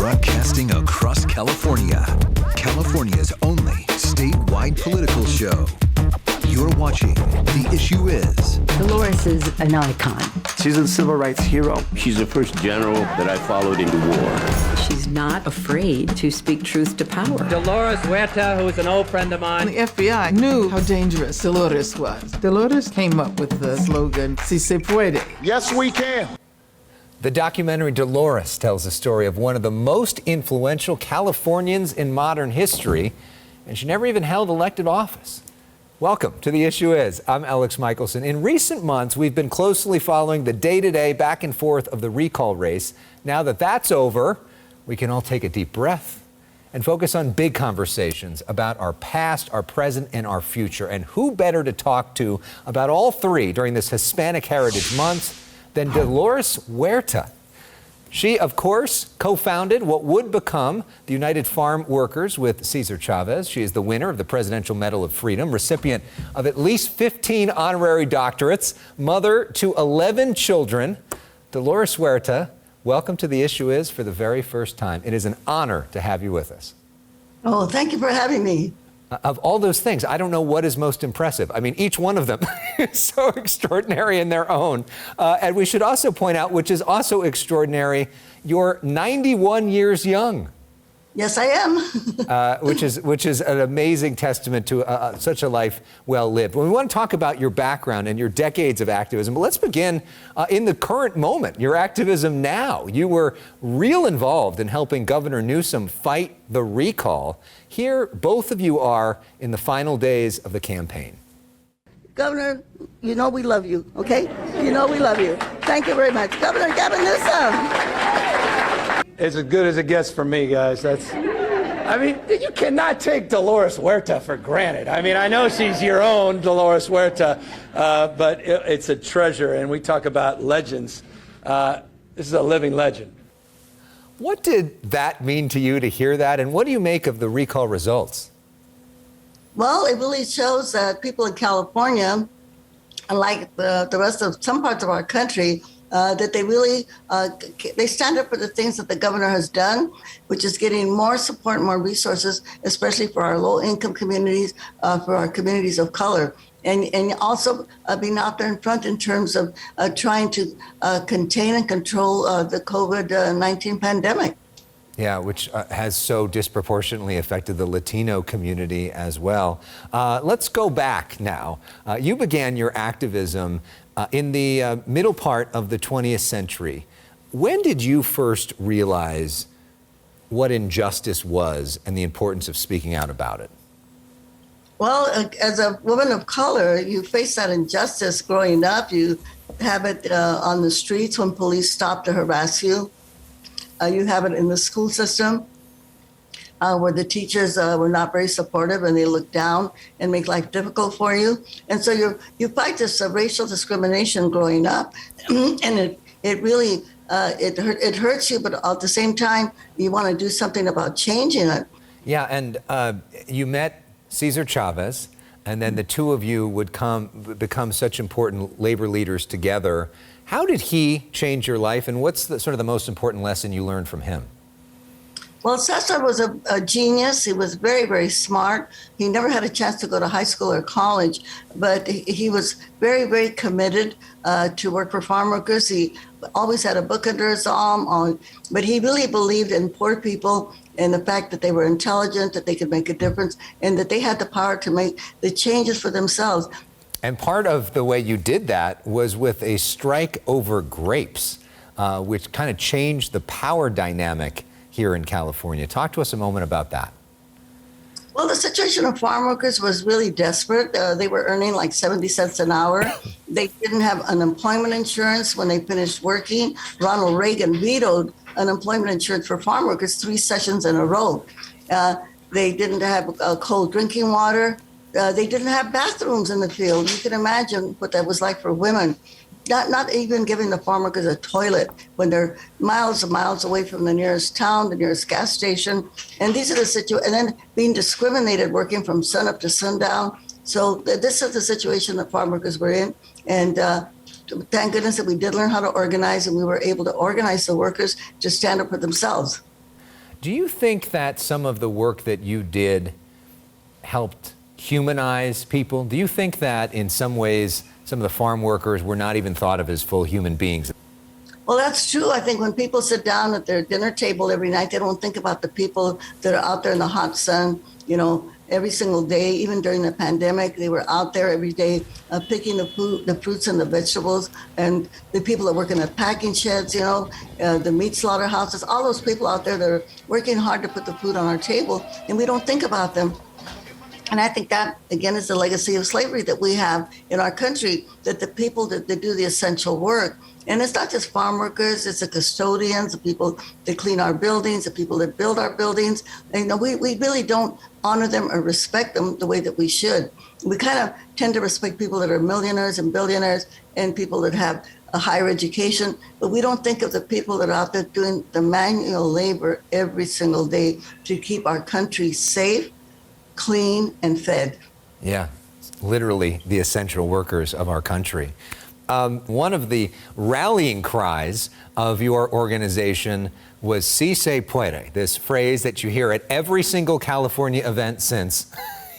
Broadcasting across California, California's only statewide political show. You're watching The Issue Is. Dolores is an icon. She's a civil rights hero. She's the first general that I followed into war. She's not afraid to speak truth to power. Dolores Huerta, who is an old friend of mine. The FBI knew how dangerous Dolores was. Dolores came up with the slogan, "Si se puede." Yes, we can. The documentary Dolores tells the story of one of the most influential Californians in modern history, and she never even held elected office. Welcome to The Issue Is. I'm Elex Michelson. In recent months, we've been closely following the day-to-day back and forth of the recall race. Now that that's over, we can all take a deep breath and focus on big conversations about our past, our present, and our future. And who better to talk to about all three during this Hispanic Heritage Month than Dolores Huerta. She, of course, co-founded what would become the United Farm Workers with Cesar Chavez. She is the winner of the Presidential Medal of Freedom, recipient of at least 15 honorary doctorates, mother to 11 children. Dolores Huerta, welcome to The Issue Is for the very first time. It is an honor to have you with us. Oh, thank you for having me. Of all those things, I don't know what is most impressive. I mean, each one of them is so extraordinary in their own. And we should also point out, which is also extraordinary, you're 91 years young. Yes, I am. which is an amazing testament to such a life well lived. Well, we want to talk about your background and your decades of activism, but let's begin in the current moment, your activism now. You were real involved in helping Governor Newsom fight the recall. Here, both of you are in the final days of the campaign. Governor, you know we love you, okay? You know we love you. Thank you very much. Governor Gavin Newsom. It's as good as it gets for me, guys. I mean, you cannot take Dolores Huerta for granted. I mean, I know she's your own Dolores Huerta, but it's a treasure, and we talk about legends. This is a living legend. What did that mean to you to hear that, and what do you make of the recall results? Well, it really shows that people in California, unlike the rest of some parts of our country, that they really they stand up for the things that the governor has done, which is getting more support, more resources, especially for our low-income communities, for our communities of color, and also being out there in front in terms of trying to contain and control the COVID-19 pandemic. Yeah, which has so disproportionately affected the Latino community as well. Let's go back now. You began your activism in the middle part of the 20th century. When did you first realize what injustice was and the importance of speaking out about it? Well, as a woman of color, you face that injustice growing up. You have it on the streets when police stop to harass you. You have it in the school system where the teachers were not very supportive and they look down and make life difficult for you. And so you fight this racial discrimination growing up, and it really it hurts you, but at the same time, you want to do something about changing it. Yeah, and you met Cesar Chavez, and then the two of you would become such important labor leaders together. How did he change your life, and what's sort of the most important lesson you learned from him? Well, Cesar was a genius. He was very, very smart. He never had a chance to go to high school or college, but he was very, very committed to work for farm workers. He always had a book under his arm, but he really believed in poor people and the fact that they were intelligent, that they could make a difference, and that they had the power to make the changes for themselves. And part of the way you did that was with a strike over grapes, which kind of changed the power dynamic here in California. Talk to us a moment about that. Well, the situation of farm workers was really desperate. They were earning like 70 cents an hour. They didn't have unemployment insurance when they finished working. Ronald Reagan vetoed unemployment insurance for farm workers 3 sessions in a row. They didn't have cold drinking water. They didn't have bathrooms in the field. You can imagine what that was like for women. Not even giving the farm workers a toilet when they're miles and miles away from the nearest town, the nearest gas station. And these are the situations, and then being discriminated, working from sunup to sundown. So this is the situation that farm workers were in. And thank goodness that we did learn how to organize, and we were able to organize the workers to stand up for themselves. Do you think that some of the work that you did helped humanize people? Do you think that in some ways some of the farm workers were not even thought of as full human beings? Well, that's true. I think when people sit down at their dinner table every night, they don't think about the people that are out there in the hot sun, every single day. Even during the pandemic, they were out there every day picking the fruits and the vegetables, and the people that work in the packing sheds, the meat slaughterhouses, all those people out there that are working hard to put the food on our table, and we don't think about them. And I think that, again, is the legacy of slavery that we have in our country, that the people that do the essential work, and it's not just farm workers, it's the custodians, the people that clean our buildings, the people that build our buildings. And, we really don't honor them or respect them the way that we should. We kind of tend to respect people that are millionaires and billionaires and people that have a higher education, but we don't think of the people that are out there doing the manual labor every single day to keep our country safe, clean, and fed. Yeah, literally the essential workers of our country. One of the rallying cries of your organization was "Si se puede," this phrase that you hear at every single California event since.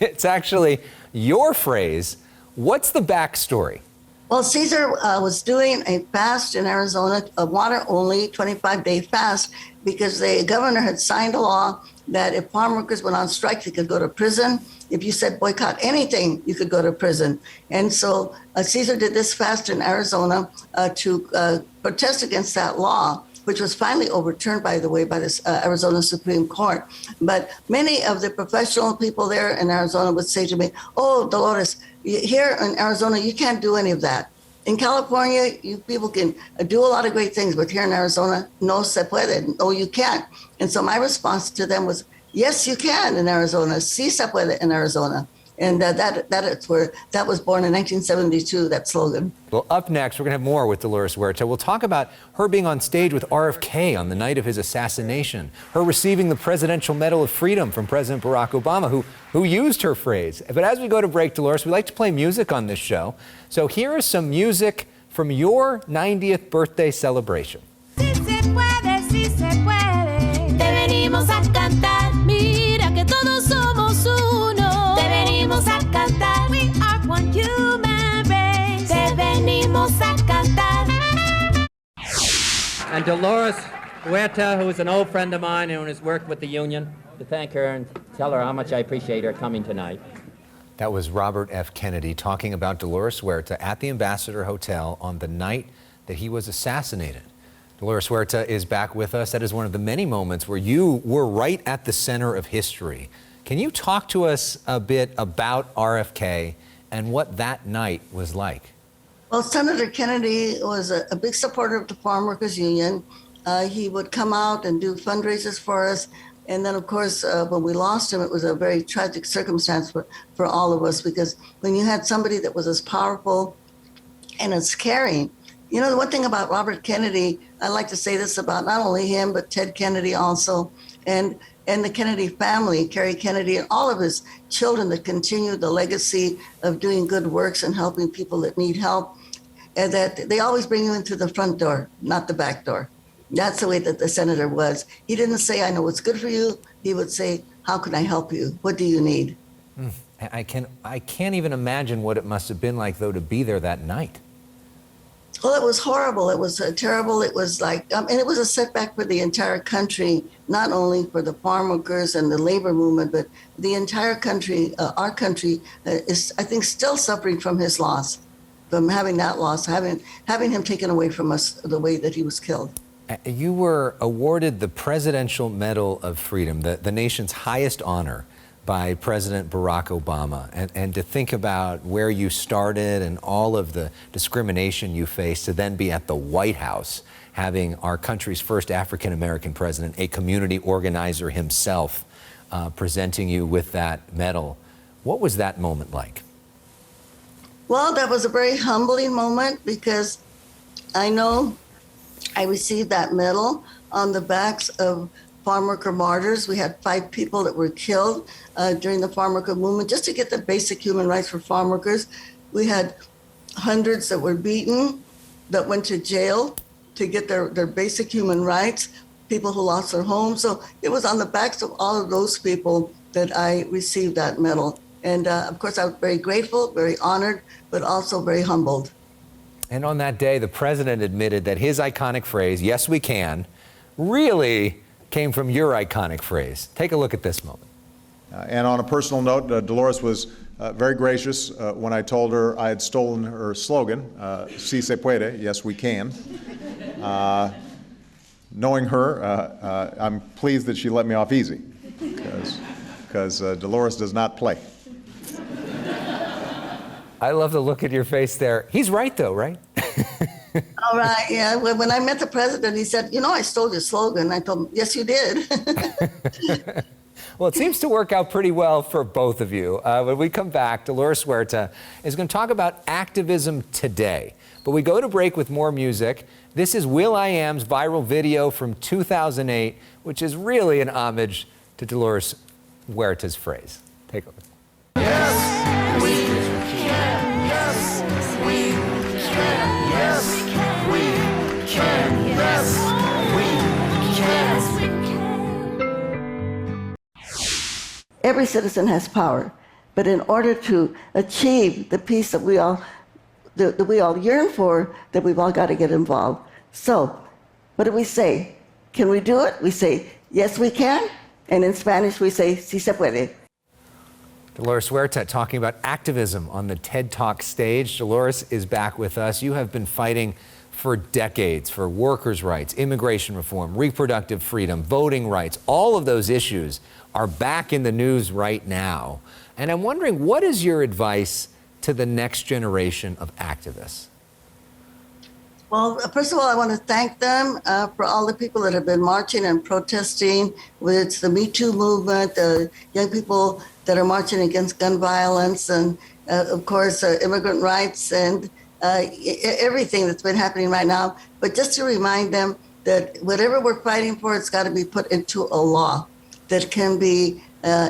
It's actually your phrase. What's the backstory? Well, Cesar was doing a fast in Arizona, a water-only 25-day fast, because the governor had signed a law that if farm workers went on strike, they could go to prison. If you said boycott anything, you could go to prison. And so Cesar did this fast in Arizona to protest against that law, which was finally overturned, by the way, by the Arizona Supreme Court. But many of the professional people there in Arizona would say to me, "Oh, Dolores, here in Arizona, you can't do any of that. In California, you people can do a lot of great things, but here in Arizona, no se puede, no, you can't." And so my response to them was, yes, you can in Arizona, si se puede in Arizona. And that was born in 1972, that slogan. Well, up next, we're going to have more with Dolores Huerta. We'll talk about her being on stage with RFK on the night of his assassination, her receiving the Presidential Medal of Freedom from President Barack Obama, who used her phrase. But as we go to break, Dolores, we like to play music on this show. So here is some music from your 90th birthday celebration. Si se puede, si se puede. Te venimos a cantar. Mira que todos somos uno. Te venimos a cantar. We are one human race. Te venimos a cantar. And Dolores Huerta, who is an old friend of mine and has worked with the union, to thank her and tell her how much I appreciate her coming tonight. That was Robert F. Kennedy talking about Dolores Huerta at the Ambassador Hotel on the night that he was assassinated. Dolores Huerta is back with us. That is one of the many moments where you were right at the center of history. Can you talk to us a bit about RFK and what that night was like? Well, Senator Kennedy was a big supporter of the Farm Workers Union. He would come out and do fundraisers for us. And then, of course, when we lost him, it was a very tragic circumstance for all of us, because when you had somebody that was as powerful and as caring, the one thing about Robert Kennedy, I like to say this about not only him, but Ted Kennedy also, and the Kennedy family, Kerry Kennedy, and all of his children that continued the legacy of doing good works and helping people that need help, and that they always bring you in through the front door, not the back door. That's the way that the senator was. He didn't say, "I know what's good for you." He would say, "How can I help you? What do you need?" I can't even imagine what it must have been like, though, to be there that night. Well, it was horrible. It was terrible. It was like, and it was a setback for the entire country, not only for the farm workers and the labor movement, but the entire country. Our country is, I think, still suffering from his loss, from having that loss, having him taken away from us the way that he was killed. You were awarded the Presidential Medal of Freedom, the nation's highest honor, by President Barack Obama. And to think about where you started and all of the discrimination you faced, to then be at the White House, having our country's first African-American president, a community organizer himself, presenting you with that medal. What was that moment like? Well, that was a very humbling moment, because I know I received that medal on the backs of farm worker martyrs. We had 5 people that were killed during the farm worker movement just to get the basic human rights for farm workers. We had hundreds that were beaten, that went to jail to get their basic human rights. people who lost their homes. So it was on the backs of all of those people that I received that medal. And of course, I was very grateful, very honored, but also very humbled. And on that day, the president admitted that his iconic phrase, "Yes, we can," really came from your iconic phrase. Take a look at this moment. And on a personal note, Dolores was very gracious when I told her I had stolen her slogan, "Si se puede," yes, we can. Knowing her, I'm pleased that she let me off easy, because Dolores does not play. I love the look at your face there. He's right, though, right? All right, yeah. When I met the president, he said, I stole your slogan. I told him, yes, you did. Well, it seems to work out pretty well for both of you. When we come back, Dolores Huerta is going to talk about activism today. But we go to break with more music. This is will.i.am's viral video from 2008, which is really an homage to Dolores Huerta's phrase. Take a look. Yes, we can. Yes, we can. Yes, we can. Yes, we can. Every citizen has power, but in order to achieve the peace that we all yearn for, that we've all got to get involved. So, what do we say? Can we do it? We say, yes, we can. And in Spanish, we say, si se puede. Dolores Huerta talking about activism on the TED Talk stage. Dolores is back with us. You have been fighting for decades for workers' rights, immigration reform, reproductive freedom, voting rights. All of those issues are back in the news right now. And I'm wondering, what is your advice to the next generation of activists? Well, first of all, I want to thank them for all the people that have been marching and protesting, whether it's the Me Too movement, the young people that are marching against gun violence, and of course, immigrant rights, and everything that's been happening right now. But just to remind them that whatever we're fighting for, it's got to be put into a law that can be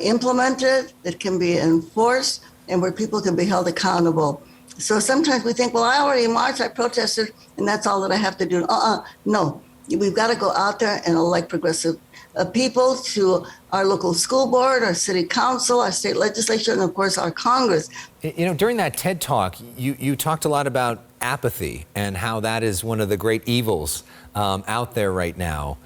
implemented, that can be enforced, and where people can be held accountable. So sometimes we think, well, I already marched, I protested, and that's all that I have to do. No, we've got to go out there and elect progressive people to our local school board, our city council, our state legislature, and of course our Congress. During that TED Talk, you talked a lot about apathy and how that is one of the great evils out there right now.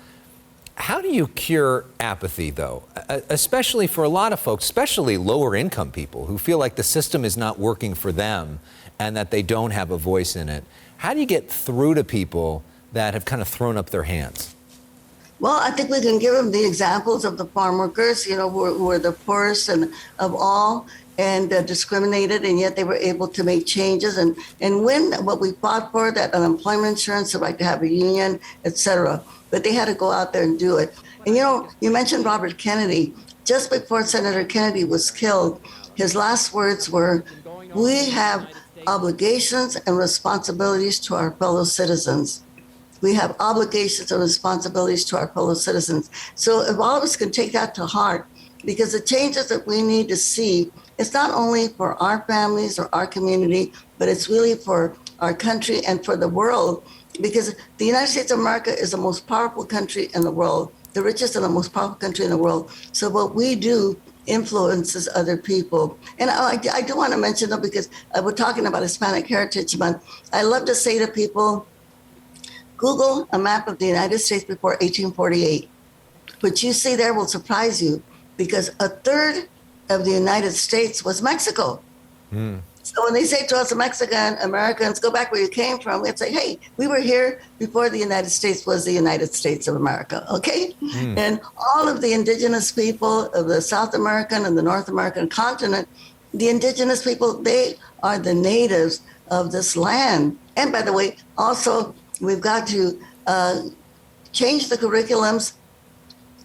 How do you cure apathy, though, especially for a lot of folks, especially lower income people who feel like the system is not working for them and that they don't have a voice in it? How do you get through to people that have kind of thrown up their hands? Well, I think we can give them the examples of the farm workers, who are the poorest and of all, and discriminated, and yet they were able to make changes and win what we fought for, that unemployment insurance, the right to have a union, et cetera. But they had to go out there and do it. And you mentioned Robert Kennedy. Just before Senator Kennedy was killed, his last words were, "We have obligations and responsibilities to our fellow citizens." We have obligations and responsibilities to our fellow citizens. So if all of us can take that to heart, because the changes that we need to see, it's not only for our families or our community, but it's really for our country and for the world. Because the United States of America is the most powerful country in the world, the richest and the most powerful country in the world. So what we do influences other people. And I do want to mention, though, because we're talking about Hispanic Heritage Month, I love to say to people, Google a map of the United States before 1848. What you see there will surprise you, because a third of the United States was Mexico. So when they say to us Mexican Americans, go back where you came from, we'd say, hey, we were here before the United States was the United States of America, okay? And all of the indigenous people of the South American and the North American continent, the indigenous people, they are the natives of this land. And by the way, also, we've got to change the curriculums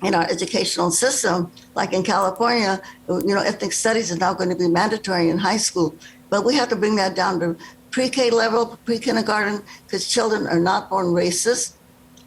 in our educational system. Like in California, ethnic studies is now going to be mandatory in high school. But we have to bring that down to pre-K level, pre-kindergarten, because children are not born racist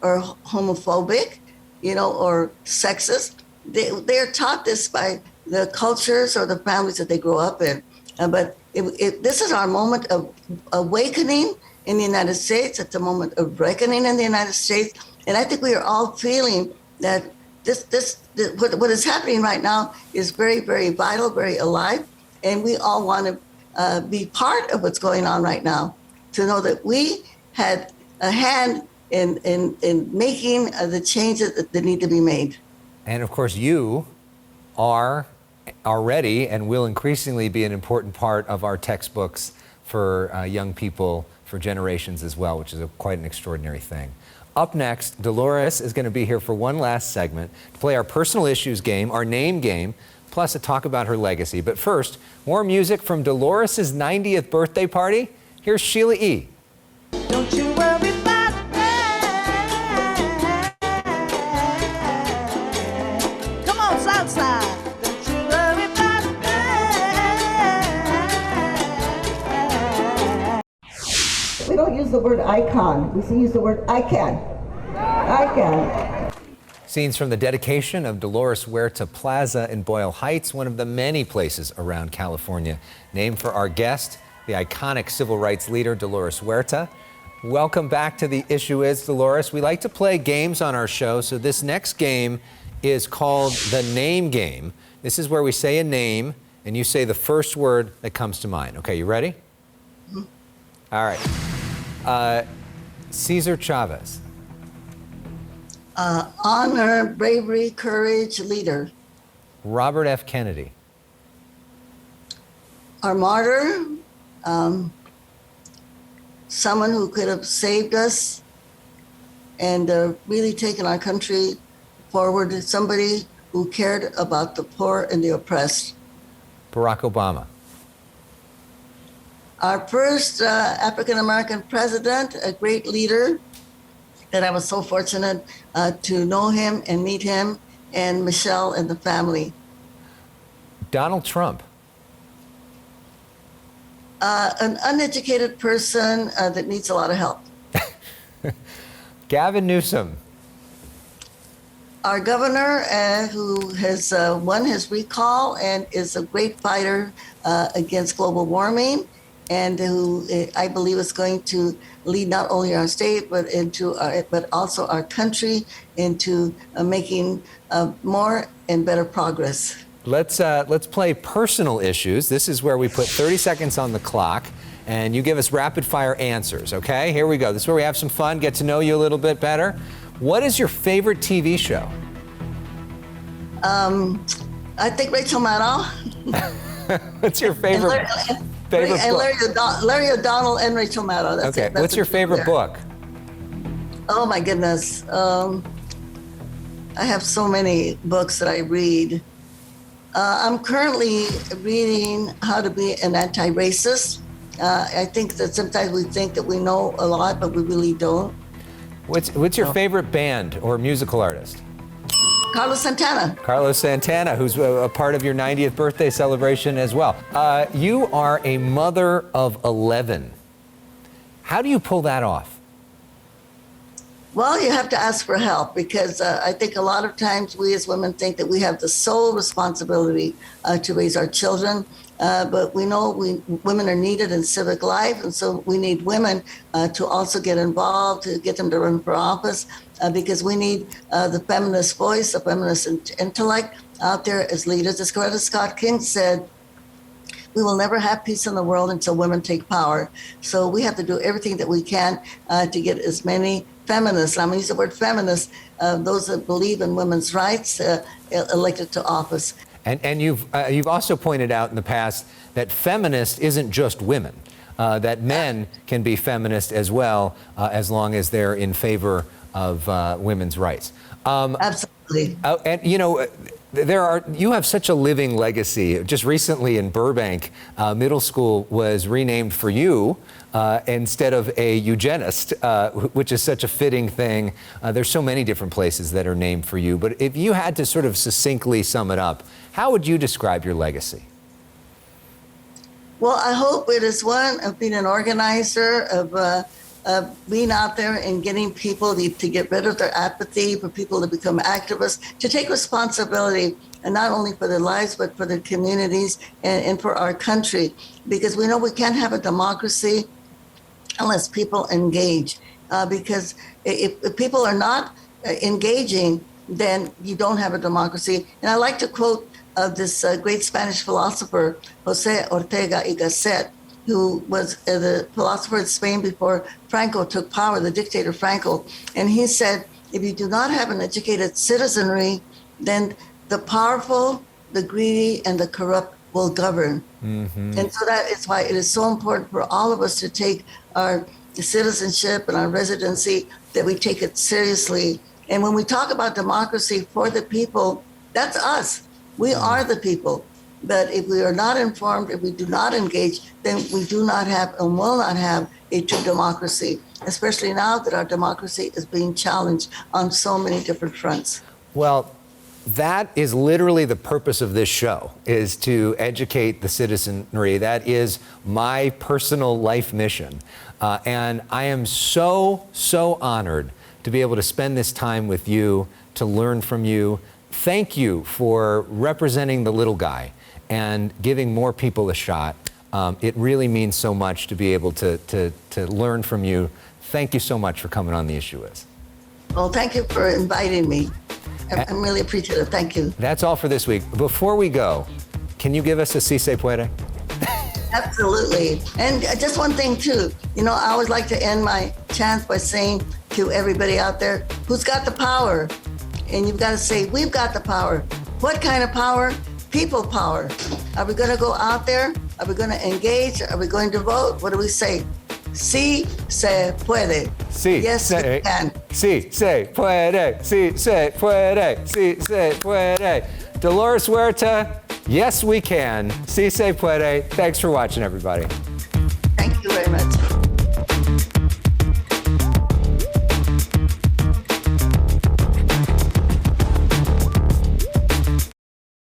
or homophobic, or sexist. They are taught this by the cultures or the families that they grow up in. But this is our moment of awakening in the United States. It's a moment of reckoning in the United States. And I think we are all feeling that what is happening right now is very, very vital, very alive. And we all want to be part of what's going on right now, to know that we had a hand in making the changes that need to be made. And of course, you are already and will increasingly be an important part of our textbooks for young people for generations as well, which is quite an extraordinary thing. Up next, Dolores is going to be here for one last segment to play our personal issues game, our name game, plus a talk about her legacy. But first, more music from Dolores' 90th birthday party. Here's Sheila E. Don't you worry about that. Come on, Southside. Don't you worry about that. We don't use the word icon. We use the word I can. I can. Scenes from the dedication of Dolores Huerta Plaza in Boyle Heights, one of the many places around California named for our guest, the iconic civil rights leader, Dolores Huerta. Welcome back to The Issue Is, Dolores. We like to play games on our show, so this next game is called the Name Game. This is where we say a name, and you say the first word that comes to mind. Okay, you ready? Mm-hmm. All right. Cesar Chavez. Honor, bravery, courage, leader. Robert F. Kennedy. Our martyr, someone who could have saved us and really taken our country forward, somebody who cared about the poor and the oppressed. Barack Obama. Our first African-American president, a great leader that I was so fortunate to know him and meet him, and Michelle and the family. Donald Trump. An uneducated person that needs a lot of help. Gavin Newsom. Our governor who has won his recall and is a great fighter against global warming, and who I believe is going to lead not only our state but also our country into making more and better progress. Let's play personal issues. This is where we put 30 seconds on the clock, and you give us rapid fire answers. Okay, here we go. This is where we have some fun, get to know you a little bit better. What is your favorite TV show? I think Rachel Maddow. What's your favorite book? Larry O'Donnell and Rachel Maddow. That's okay. It. That's what's your favorite book? Oh my goodness. I have so many books that I read. I'm currently reading How to Be an Anti-Racist. I think that sometimes we think that we know a lot, but we really don't. What's your favorite band or musical artist? Carlos Santana. Carlos Santana, who's a part of your 90th birthday celebration as well. You are a mother of 11. How do you pull that off? Well, you have to ask for help, because I think a lot of times we as women think that we have the sole responsibility to raise our children. But we know women are needed in civic life, and so we need women to also get involved, to get them to run for office, because we need the feminist voice, the feminist intellect out there as leaders. As Coretta Scott King said, we will never have peace in the world until women take power. So we have to do everything that we can to get as many feminists, I'm going to use the word feminists, those that believe in women's rights, elected to office. And you've also pointed out in the past that feminist isn't just women, that men can be feminist as well, as long as they're in favor of women's rights. Absolutely. And you know, you have such a living legacy. Just recently in Burbank, middle school was renamed for you instead of a eugenist, which is such a fitting thing. There's so many different places that are named for you. But if you had to sort of succinctly sum it up, how would you describe your legacy? Well, I hope it is one of being an organizer, of being out there and getting people to get rid of their apathy, for people to become activists, to take responsibility, and not only for their lives, but for their communities and for our country. Because we know we can't have a democracy unless people engage. because if people are not engaging, then you don't have a democracy. And I like to quote this great Spanish philosopher, Jose Ortega y Gasset, who was the philosopher in Spain before Franco took power, the dictator Franco. And he said, if you do not have an educated citizenry, then the powerful, the greedy, and the corrupt will govern. Mm-hmm. And so that is why it is so important for all of us to take our citizenship and our residency, that we take it seriously. And when we talk about democracy for the people, that's us. We are the people. But if we are not informed, if we do not engage, then we do not have and will not have a true democracy, especially now that our democracy is being challenged on so many different fronts. Well, that is literally the purpose of this show, is to educate the citizenry. That is my personal life mission. And I am so honored to be able to spend this time with you, to learn from you. Thank you for representing the little guy and giving more people a shot. It really means so much to be able to learn from you. Thank you so much for coming on The Issue Is. Well, thank you for inviting me. I'm really appreciative. Thank you. That's all for this week. Before we go, can you give us a si se puede? Absolutely. And just one thing, too. You know, I always like to end my chants by saying to everybody out there, who's got the power? And you've got to say, we've got the power. What kind of power? People power. Are we going to go out there? Are we going to engage? Are we going to vote? What do we say? Sí se puede. Sí, yes, we can. Sí se puede. Sí se puede. Sí se puede. Dolores Huerta, yes, we can. Sí se puede. Thanks for watching, everybody.